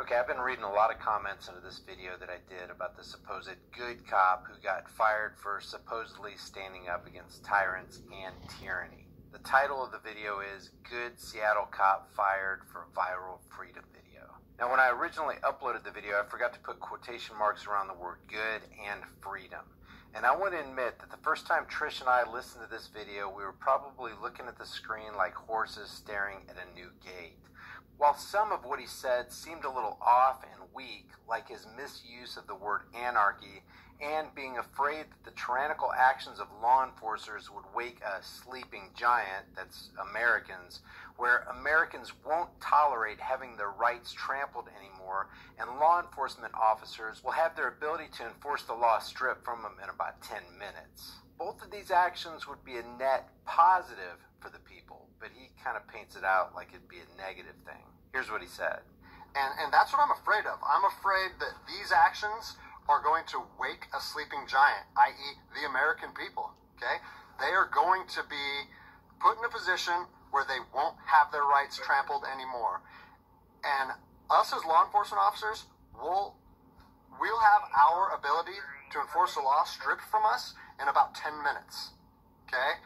Okay, I've been reading a lot of comments under this video that I did about the supposed good cop who got fired for supposedly standing up against tyrants and tyranny. The title of the video is Good Seattle Cop Fired for Viral Freedom Video. Now, when I originally uploaded the video, I forgot to put quotation marks around the word good and freedom. And I want to admit that the first time Trish and I listened to this video, we were probably looking at the screen like horses staring at a new gate. While some of what he said seemed a little off and weak, like his misuse of the word anarchy and being afraid that the tyrannical actions of law enforcers would wake a sleeping giant, that's Americans, where Americans won't tolerate having their rights trampled anymore, and law enforcement officers will have their ability to enforce the law stripped from them in about 10 minutes. Both of these actions would be a net positive for the people, but he kind of paints it out like it'd be a negative thing. Here's what he said. And that's what I'm afraid of. I'm afraid that these actions are going to wake a sleeping giant, i.e. the American people, okay? They are going to be put in a position where they won't have their rights trampled anymore. And us as law enforcement officers, we'll have our ability to enforce the law stripped from us in about 10 minutes, okay?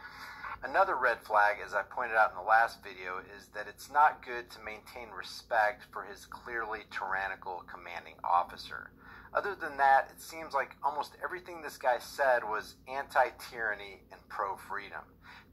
Another red flag, as I pointed out in the last video, is that it's not good to maintain respect for his clearly tyrannical commanding officer. Other than that, it seems like almost everything this guy said was anti-tyranny and pro-freedom.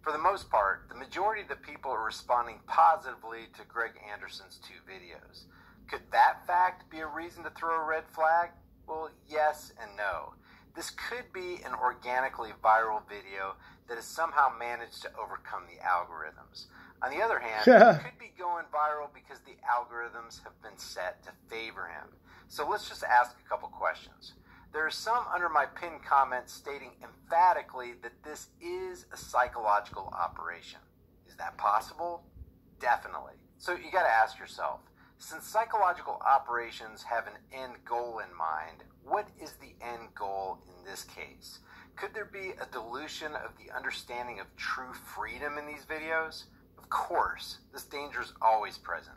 For the most part, the majority of the people are responding positively to Greg Anderson's two videos. Could that fact be a reason to throw a red flag? Well, yes and no. This could be an organically viral video that has somehow managed to overcome the algorithms. On the other hand, it could be going viral because the algorithms have been set to favor him. So let's just ask a couple questions. There are some under my pinned comment stating emphatically that this is a psychological operation. Is that possible? Definitely. So you got to ask yourself, since psychological operations have an end goal in mind, what is the end goal in this case? Could there be a dilution of the understanding of true freedom in these videos? Of course, this danger is always present.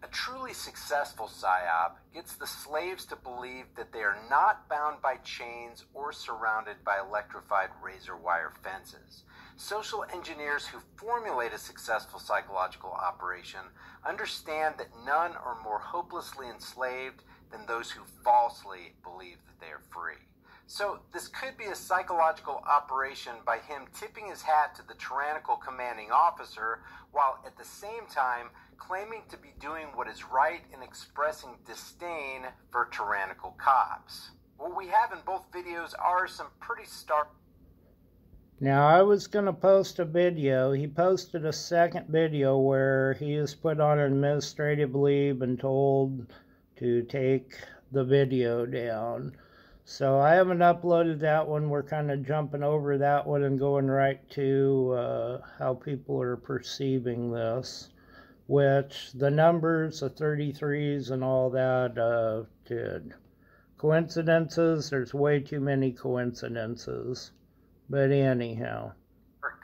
A truly successful PSY-OP gets the slaves to believe that they are not bound by chains or surrounded by electrified razor wire fences. Social engineers who formulate a successful psychological operation understand that none are more hopelessly enslaved than those who falsely believe that they are free. So this could be a psychological operation by him tipping his hat to the tyrannical commanding officer while at the same time claiming to be doing what is right and expressing disdain for tyrannical cops. What we have in both videos are some pretty stark... Now, I was going to post a video. He posted a second video where he is put on administrative leave and told to take the video down. So I haven't uploaded that one. We're kind of jumping over that one and going right to how people are perceiving this, which the numbers, the 33s and all that did. Coincidences, there's way too many coincidences. But anyhow.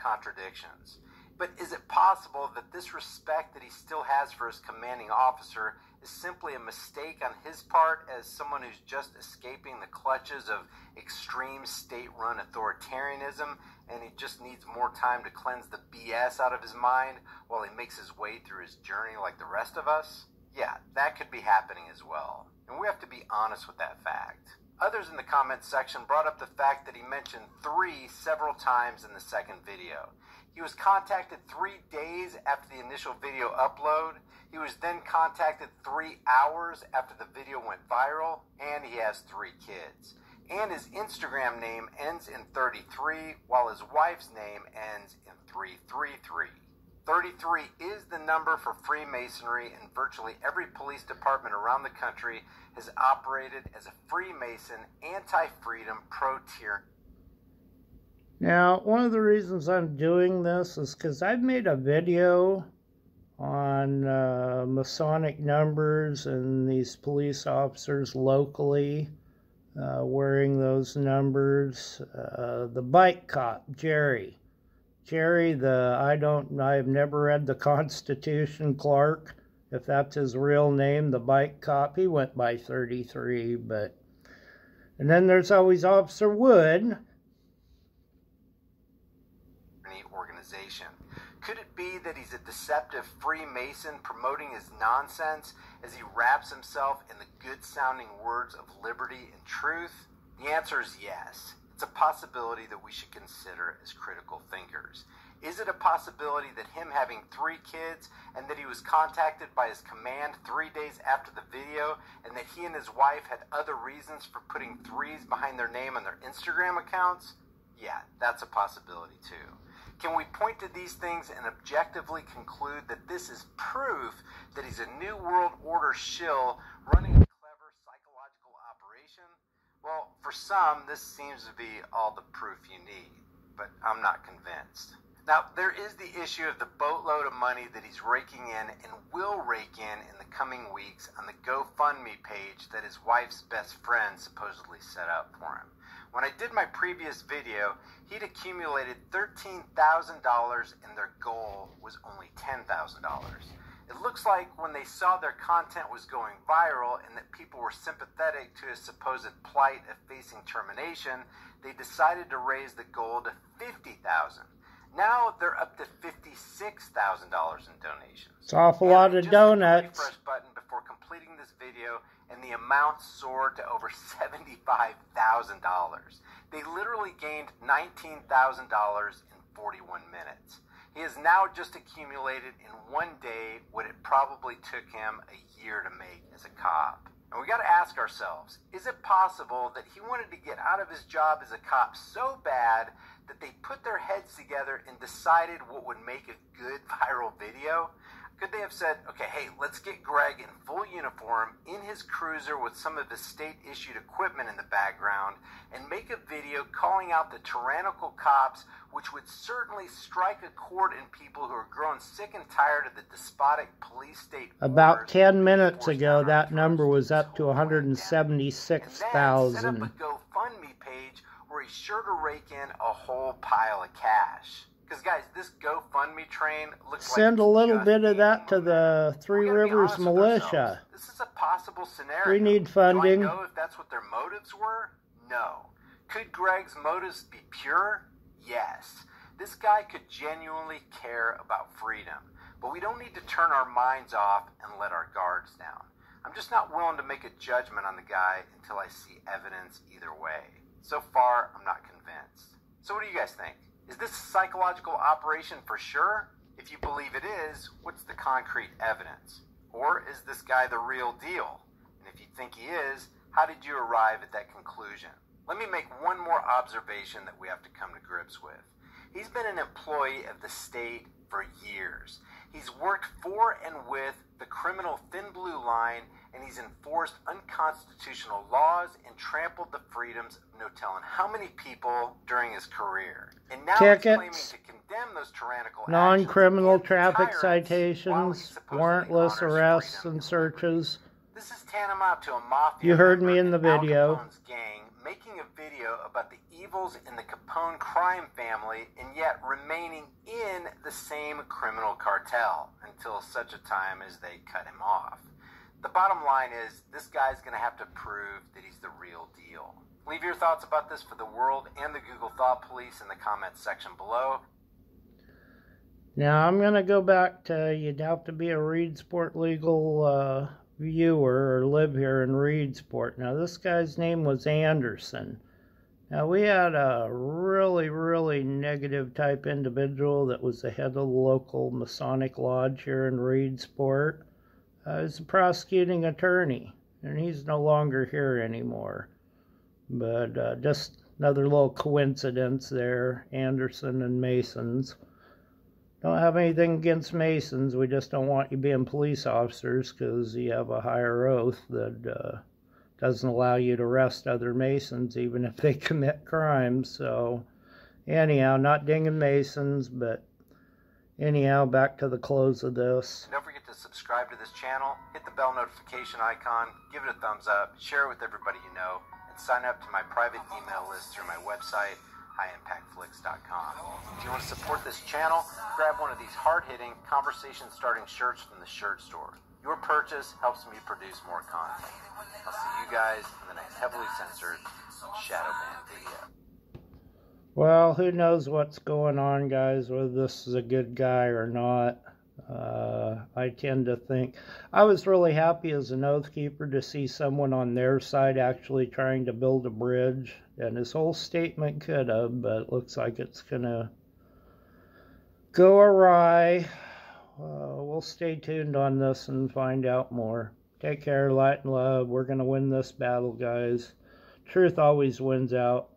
Contradictions. But is it possible that this respect that he still has for his commanding officer is simply a mistake on his part as someone who's just escaping the clutches of extreme state-run authoritarianism and he just needs more time to cleanse the BS out of his mind while he makes his way through his journey like the rest of us? Yeah, that could be happening as well. And we have to be honest with that fact. Others in the comments section brought up the fact that he mentioned 3 several times in the second video. He was contacted 3 days after the initial video upload. He was then contacted 3 hours after the video went viral, and he has 3 kids. And his Instagram name ends in 33, while his wife's name ends in 333. 33 is the number for Freemasonry, and virtually every police department around the country has operated as a Freemason, anti-freedom, pro-tyranny. Now, one of the reasons I'm doing this is because I've made a video on Masonic numbers and these police officers locally wearing those numbers. The bike cop, Jerry, I've never read the Constitution, Clark. if that's his real name, the bike cop. He went by 33, but... And then there's always Officer Wood. Organization. Could it be that he's a deceptive Freemason promoting his nonsense as he wraps himself in the good-sounding words of liberty and truth? The answer is yes. It's a possibility that we should consider as critical thinkers. Is it a possibility that him having 3 kids and that he was contacted by his command 3 days after the video and that he and his wife had other reasons for putting 3s behind their name on their Instagram accounts? Yeah, that's a possibility too. Can we point to these things and objectively conclude that this is proof that he's a New World Order shill running a clever psychological operation? Well, for some, this seems to be all the proof you need, but I'm not convinced. Now, there is the issue of the boatload of money that he's raking in and will rake in the coming weeks on the GoFundMe page that his wife's best friend supposedly set up for him. When I did my previous video, he'd accumulated $13,000 and their goal was only $10,000. It looks like when they saw their content was going viral and that people were sympathetic to his supposed plight of facing termination, they decided to raise the goal to $50,000. Now they're up to $56,000 in donations. It's an awful lot of donuts. Refresh button before completing this video, and the amount soared to over $75,000. They literally gained $19,000 in 41 minutes. He has now just accumulated in one day what it probably took him a year to make as a cop. And we got to ask ourselves, is it possible that he wanted to get out of his job as a cop so bad that they put their heads together and decided what would make a good viral video? Could they have said, okay, hey, let's get Greg in full uniform, in his cruiser with some of his state-issued equipment in the background, and make a video calling out the tyrannical cops, which would certainly strike a chord in people who are growing sick and tired of the despotic police state. About 10 minutes ago, that number was up to 176,000. Set up a GoFundMe page where he's sure to rake in a whole pile of cash. Because, guys, this GoFundMe train looks like... Send a little bit of that to the Three Rivers Militia. This is a possible scenario. We need funding. Do I know if that's what their motives were? No. Could Greg's motives be pure? Yes. This guy could genuinely care about freedom. But we don't need to turn our minds off and let our guards down. I'm just not willing to make a judgment on the guy until I see evidence either way. So far, I'm not convinced. So what do you guys think? Is this a psychological operation for sure? If you believe it is, what's the concrete evidence? Or is this guy the real deal? And if you think he is, how did you arrive at that conclusion? Let me make one more observation that we have to come to grips with. He's been an employee of the state for years. He's worked for and with the criminal thin blue line, and he's enforced unconstitutional laws and trampled the freedoms of no telling how many people during his career. And now he's claiming to condemn those tyrannical non-criminal traffic citations, warrantless arrests and searches. This is tantamount to a mafia. You heard me in the video. Gang making a video about the evils in the Capone crime family and yet remaining in the same criminal cartel until such a time as they cut him off. The bottom line is this guy's going to have to prove that he's the real deal. Leave your thoughts about this for the world and the Google Thought Police in the comments section below. Now I'm going to go back to, you'd have to be a Reedsport Legal viewer or live here in Reedsport. Now this guy's name was Anderson. Now we had a really negative type individual that was the head of the local Masonic Lodge here in Reedsport. He's a prosecuting attorney, and he's no longer here anymore. But just another little coincidence there, Anderson and Masons. Don't have anything against Masons, we just don't want you being police officers because you have a higher oath that doesn't allow you to arrest other Masons even if they commit crimes. So anyhow, not dinging Masons, but anyhow, back to the close of this. Don't forget to subscribe to this channel, hit the bell notification icon, give it a thumbs up, share it with everybody you know, and sign up to my private email list through my website, highimpactflix.com. If you want to support this channel, grab one of these hard-hitting, conversation-starting shirts from the shirt store. Your purchase helps me produce more content. I'll see you guys in the next heavily censored shadow ban video. Well, who knows what's going on, guys, whether this is a good guy or not. I tend to think... I was really happy as an Oath Keeper to see someone on their side actually trying to build a bridge. And his whole statement could have, but it looks like it's going to go awry. We'll stay tuned on this and find out more. Take care, light and love. We're going to win this battle, guys. Truth always wins out.